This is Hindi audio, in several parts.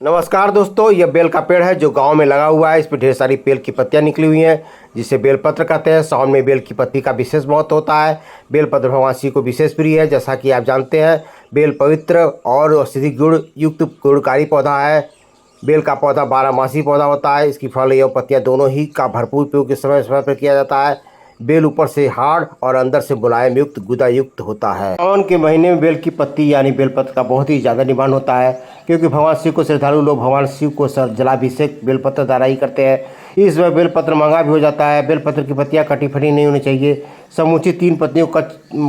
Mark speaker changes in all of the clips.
Speaker 1: नमस्कार दोस्तों, यह बेल का पेड़ है जो गांव में लगा हुआ है। इस पर ढेर सारी बेल की पत्तियां निकली हुई हैं जिसे बेलपत्र कहते हैं। सावन में बेल की पत्ती का विशेष महत्व होता है। बेलपत्र भगवान शिव को विशेष प्रिय है। जैसा कि आप जानते हैं, बेल पवित्र और औषधि गुण युक्त गुणकारी पौधा है। बेल का पौधा 12 मासी पौधा होता है। इसकी फल एवं पत्तियाँ दोनों ही का भरपूर उपयोग समय समय पर किया जाता है। बेल ऊपर से हार्ड और अंदर से मुलायम युक्त गुदा युक्त होता है। सावन के महीने में बेल की पत्ती यानी बेलपत्र का बहुत ही ज़्यादा डिमांड होता है, क्योंकि भगवान शिव को श्रद्धालु लोग भगवान शिव को जलाभिषेक बेलपत्र द्वारा ही करते हैं। इस वजह बेलपत्र महंगा भी हो जाता है। बेलपत्र की पत्तियां कटी फटी नहीं होनी चाहिए। समुचित 3 पत्तियों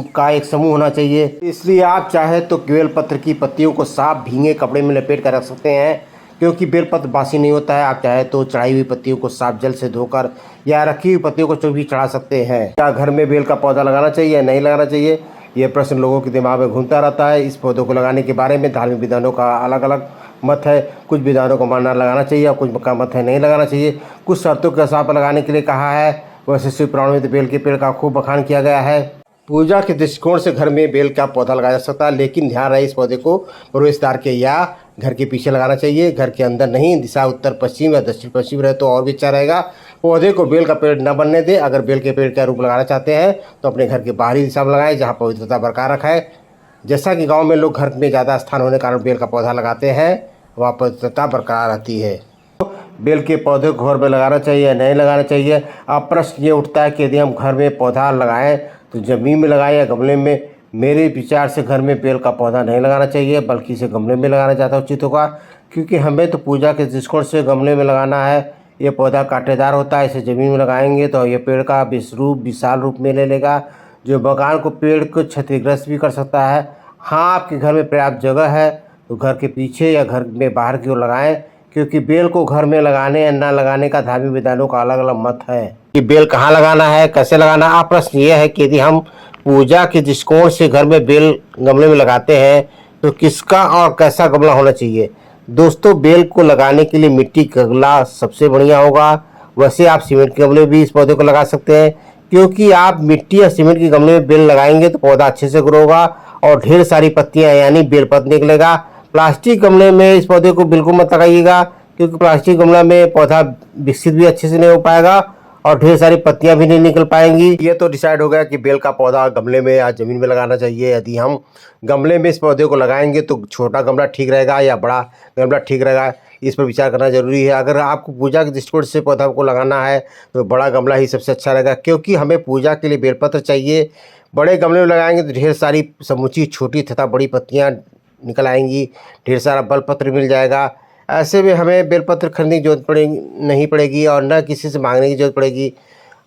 Speaker 1: का एक समूह होना चाहिए। इसलिए आप चाहे तो बेलपत्र की पत्तियों को साफ भींगे कपड़े में लपेट कर रख सकते हैं, क्योंकि बेलपत्र बासी नहीं होता है। आप चाहे तो चढ़ाई हुई पत्तियों को साफ जल से धोकर या रखी हुई पत्तियों को भी चढ़ा सकते हैं। क्या घर में बेल का पौधा लगाना चाहिए या नहीं लगाना चाहिए, ये प्रश्न लोगों के दिमाग में घूमता रहता है। इस पौधों को लगाने के बारे में धार्मिक विधानों का अलग अलग मत है। कुछ विधानों को मानना लगाना चाहिए और कुछ का मत है नहीं लगाना चाहिए। कुछ शर्तों के हिसाब पर लगाने के लिए कहा है। वैसे शिव पुराण में बेल के पेड़ का खूब बखान किया गया है। पूजा के दृष्टिकोण से घर में बेल का पौधा लगाया जा सकता है, लेकिन ध्यान रहे इस पौधे को प्रवेश द्वार के या घर के पीछे लगाना चाहिए, घर के अंदर नहीं। दिशा उत्तर पश्चिम या दक्षिण पश्चिम रहे तो और भी अच्छा रहेगा। पौधे को बेल का पेड़ न बनने दें। अगर बेल के पेड़ का रूप लगाना चाहते हैं तो अपने घर के बाहरी दिशा में लगाएं, जहाँ पवित्रता बरकरार रखाएं। जैसा कि गाँव में लोग घर में ज़्यादा स्थान होने के कारण बेल का पौधा लगाते हैं, वहाँ पवित्रता बरकरार रहती है। बेल के पौधे को घर में लगाना चाहिए या नहीं लगाना चाहिए। अब प्रश्न ये उठता है कि यदि हम घर में पौधा लगाएं तो ज़मीन में लगाएं या गमले में। मेरे विचार से घर में बेल का पौधा नहीं लगाना चाहिए, बल्कि इसे गमले में लगाना ज़्यादा उचित होगा, क्योंकि हमें तो पूजा के दृष्टिकोण से गमले में लगाना है। ये पौधा कांटेदार होता है। इसे ज़मीन में लगाएंगे तो ये पेड़ का विशाल रूप में ले लेगा, जो मकान को पेड़ को क्षतिग्रस्त भी कर सकता है। हाँ, आपके घर में पर्याप्त जगह है तो घर के पीछे या घर में बाहर की ओर लगाएं, क्योंकि बेल को घर में लगाने या न लगाने का धार्मिक विधानों का अलग अलग मत है कि बेल कहाँ लगाना है, कैसे लगाना है। अब प्रश्न ये है कि यदि हम पूजा के दृष्टिकोण से घर में बेल गमले में लगाते हैं तो किसका और कैसा गमला होना चाहिए। दोस्तों, बेल को लगाने के लिए मिट्टी का गमला सबसे बढ़िया होगा। वैसे आप सीमेंट के गमले भी इस पौधे को लगा सकते हैं, क्योंकि आप मिट्टी या सीमेंट के गमले में बेल लगाएंगे तो पौधा अच्छे से ग्रो होगा और ढेर सारी पत्तियां यानी बेलपत्र निकलेगा। प्लास्टिक गमले में इस पौधे को बिल्कुल मत लगाइएगा, क्योंकि प्लास्टिक गमला में पौधा विकसित भी अच्छे से नहीं हो पाएगा और ढेर सारी पत्तियां भी नहीं निकल पाएंगी। ये तो डिसाइड हो गया कि बेल का पौधा गमले में या ज़मीन में लगाना चाहिए। यदि हम गमले में इस पौधे को लगाएंगे तो छोटा गमला ठीक रहेगा या बड़ा गमला ठीक रहेगा, इस पर विचार करना जरूरी है। अगर आपको पूजा के दृष्टिकोण से पौधा को लगाना है तो बड़ा गमला ही सबसे अच्छा रहेगा, क्योंकि हमें पूजा के लिए बेलपत्र चाहिए। बड़े गमले में लगाएंगे तो ढेर सारी समूची छोटी तथा बड़ी पत्तियाँ निकल आएंगी, ढेर सारा बेलपत्र मिल जाएगा। ऐसे में हमें बेलपत्र खरीदने की जरूरत नहीं पड़ेगी और न किसी से मांगने की जरूरत पड़ेगी।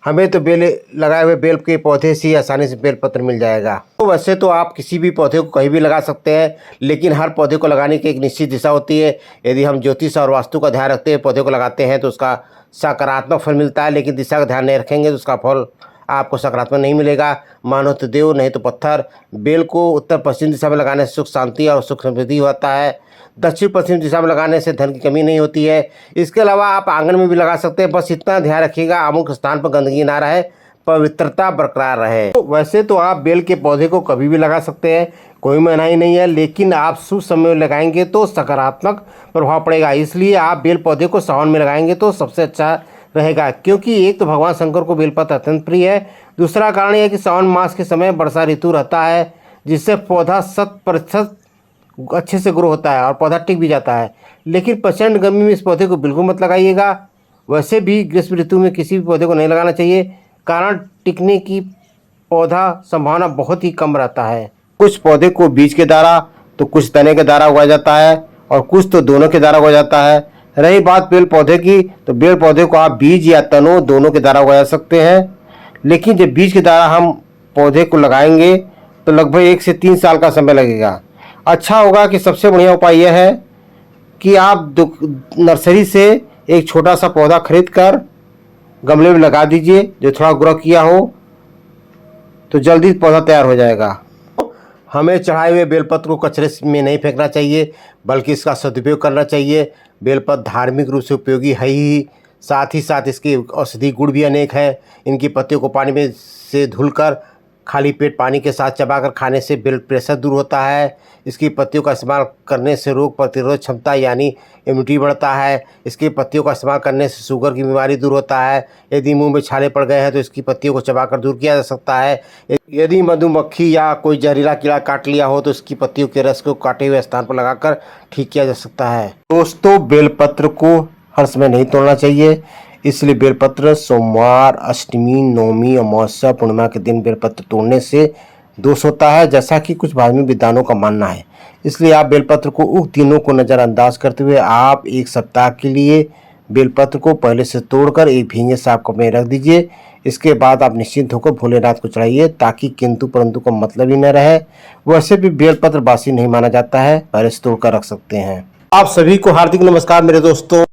Speaker 1: हमें तो बेल लगाए हुए बेल के पौधे से ही आसानी से बेलपत्र मिल जाएगा। तो वैसे तो आप किसी भी पौधे को कहीं भी लगा सकते हैं, लेकिन हर पौधे को लगाने की एक निश्चित दिशा होती है। यदि हम ज्योतिष और वास्तु का ध्यान रखते हुए पौधे को लगाते हैं तो उसका सकारात्मक फल मिलता है, लेकिन दिशा का ध्यान नहीं रखेंगे तो उसका फल आपको सकारात्मक नहीं मिलेगा। मानो तो देव नहीं तो पत्थर। बेल को उत्तर पश्चिम दिशा में लगाने से सुख शांति और सुख समृद्धि होता है। दक्षिण पश्चिम दिशा में लगाने से धन की कमी नहीं होती है। इसके अलावा आप आंगन में भी लगा सकते हैं, बस इतना ध्यान रखिएगा अमुक स्थान पर गंदगी ना रहे, पवित्रता बरकरार रहे। तो वैसे तो आप बेल के पौधे को कभी भी लगा सकते हैं, कोई मनाही नहीं है, लेकिन आप शुभ समय में लगाएंगे तो सकारात्मक प्रभाव पड़ेगा। इसलिए आप बेल पौधे को सावन में लगाएंगे तो सबसे अच्छा रहेगा, क्योंकि एक तो भगवान शंकर को बेलपत्र अत्यंत प्रिय है। दूसरा कारण यह है कि सावन मास के समय वर्षा ऋतु रहता है, जिससे पौधा 100% अच्छे से ग्रो होता है और पौधा टिक भी जाता है। लेकिन प्रचंड गर्मी में इस पौधे को बिल्कुल मत लगाइएगा। वैसे भी ग्रीष्म ऋतु में किसी भी पौधे को नहीं लगाना चाहिए, कारण टिकने की पौधा संभावना बहुत ही कम रहता है। कुछ पौधे को बीज के द्वारा तो कुछ तने के द्वारा उगाया जाता है और कुछ तो दोनों के द्वारा उगाया जाता है। रही बात बेल पौधे की, तो बेल पौधे को आप बीज या तनों दोनों के द्वारा उगाया सकते हैं, लेकिन जब बीज के द्वारा हम पौधे को लगाएंगे तो लगभग 1 से 3 साल का समय लगेगा। अच्छा होगा कि सबसे बढ़िया उपाय यह है कि आप नर्सरी से एक छोटा सा पौधा खरीद कर गमले में लगा दीजिए, जो थोड़ा ग्रो किया हो तो जल्दी पौधा तैयार हो जाएगा। हमें चढ़ाए हुए बेलपत्र को कचरे में नहीं फेंकना चाहिए, बल्कि इसका सदुपयोग करना चाहिए। बेलपत्र धार्मिक रूप से उपयोगी है ही, साथ ही साथ इसके औषधि गुण भी अनेक हैं। इनकी पत्तियों को पानी में से धुलकर खाली पेट पानी के साथ चबाकर खाने से ब्लड प्रेशर दूर होता है। इसकी पत्तियों का इस्तेमाल करने से रोग प्रतिरोध क्षमता यानी इम्यूनिटी बढ़ता है। इसकी पत्तियों का इस्तेमाल करने से शुगर की बीमारी दूर होता है। यदि मुंह में छाले पड़ गए हैं तो इसकी पत्तियों को चबाकर दूर किया जा सकता है। यदि मधुमक्खी या कोई जहरीला कीड़ा काट लिया हो तो इसकी पत्तियों के रस को काटे हुए स्थान पर लगाकर ठीक किया जा सकता है। दोस्तों, बेलपत्र को हर समय नहीं तोड़ना चाहिए, इसलिए बेलपत्र सोमवार, अष्टमी, नवमी, अमावस्या, पूर्णिमा के दिन बेलपत्र तोड़ने से दोष होता है, जैसा कि कुछ धार्मिक विद्वानों का मानना है। इसलिए आप बेलपत्र को उक्त दिनों को नज़रअंदाज करते हुए आप एक सप्ताह के लिए बेलपत्र को पहले से तोड़कर एक भींगे साफ कप में रख दीजिए। इसके बाद आप निश्चिंत होकर भोलेनाथ को चढ़ाइए, ताकि किंतु परंतु का मतलब ही न रहे। वैसे भी बेलपत्र बासी नहीं माना जाता है, पहले से तोड़कर रख सकते हैं। आप सभी को हार्दिक नमस्कार मेरे दोस्तों।